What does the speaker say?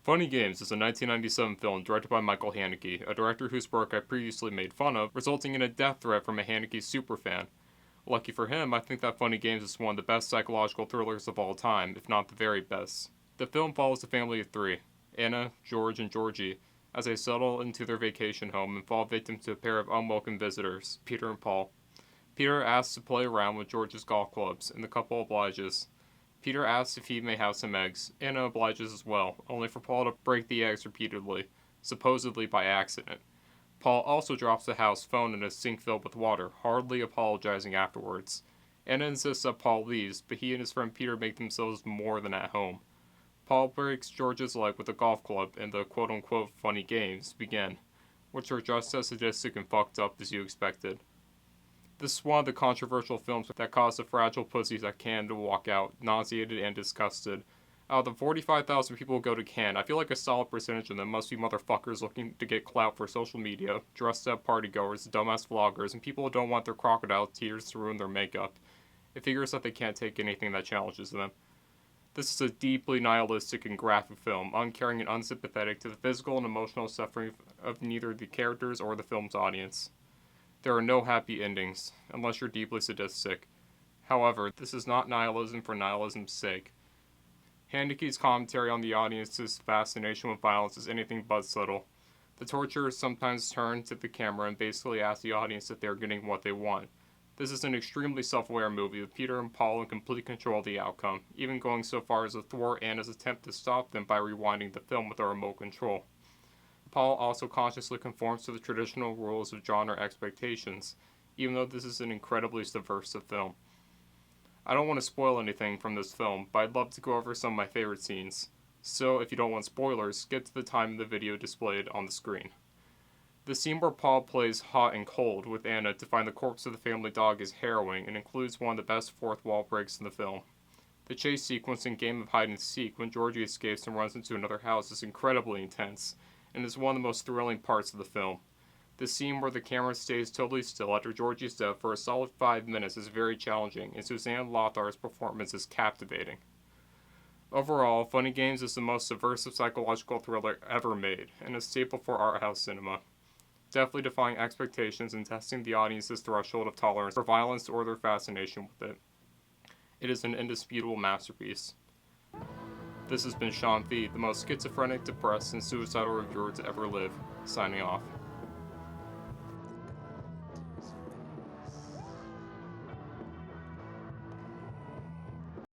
Funny Games is a 1997 film directed by Michael Haneke, a director whose work I previously made fun of, resulting in a death threat from a Haneke superfan. Lucky for him, I think that Funny Games is one of the best psychological thrillers of all time, if not the very best. The film follows a family of three, Anna, George, and Georgie, as they settle into their vacation home and fall victim to a pair of unwelcome visitors, Peter and Paul. Peter asks to play around with George's golf clubs, and the couple obliges. Peter asks if he may have some eggs. Anna obliges as well, only for Paul to break the eggs repeatedly, supposedly by accident. Paul also drops the house phone in a sink filled with water, hardly apologizing afterwards. Anna insists that Paul leaves, but he and his friend Peter make themselves more than at home. Paul breaks George's leg with a golf club, and the quote-unquote funny games begin, which are just as sadistic and fucked up as you expected. This is one of the controversial films that caused the fragile pussies at Cannes to walk out, nauseated and disgusted. Out of the 45,000 people who go to Cannes, I feel like a solid percentage of them must be motherfuckers looking to get clout for social media, dressed up partygoers, dumbass vloggers, and people who don't want their crocodile tears to ruin their makeup. It figures that they can't take anything that challenges them. This is a deeply nihilistic and graphic film, uncaring and unsympathetic to the physical and emotional suffering of neither the characters or the film's audience. There are no happy endings, unless you're deeply sadistic. However, this is not nihilism for nihilism's sake. Haneke's commentary on the audience's fascination with violence is anything but subtle. The torturers sometimes turn to the camera and basically ask the audience if they're getting what they want. This is an extremely self-aware movie with Peter and Paul in complete control of the outcome, even going so far as to thwart Anna's attempt to stop them by rewinding the film with a remote control. Paul also consciously conforms to the traditional rules of genre expectations, even though this is an incredibly subversive film. I don't want to spoil anything from this film, but I'd love to go over some of my favorite scenes. So, if you don't want spoilers, skip to the time of the video displayed on the screen. The scene where Paul plays hot and cold with Anna to find the corpse of the family dog is harrowing and includes one of the best fourth wall breaks in the film. The chase sequence in Game of Hide and Seek when Georgie escapes and runs into another house is incredibly intense, and is one of the most thrilling parts of the film. The scene where the camera stays totally still after Georgie's death for a solid 5 minutes is very challenging, and Suzanne Lothar's performance is captivating. Overall, Funny Games is the most subversive psychological thriller ever made, and a staple for art house cinema. Definitely defying expectations and testing the audience's threshold of tolerance for violence or their fascination with it. It is an indisputable masterpiece. This has been Sean Fee, the most schizophrenic, depressed, and suicidal reviewer to ever live, signing off.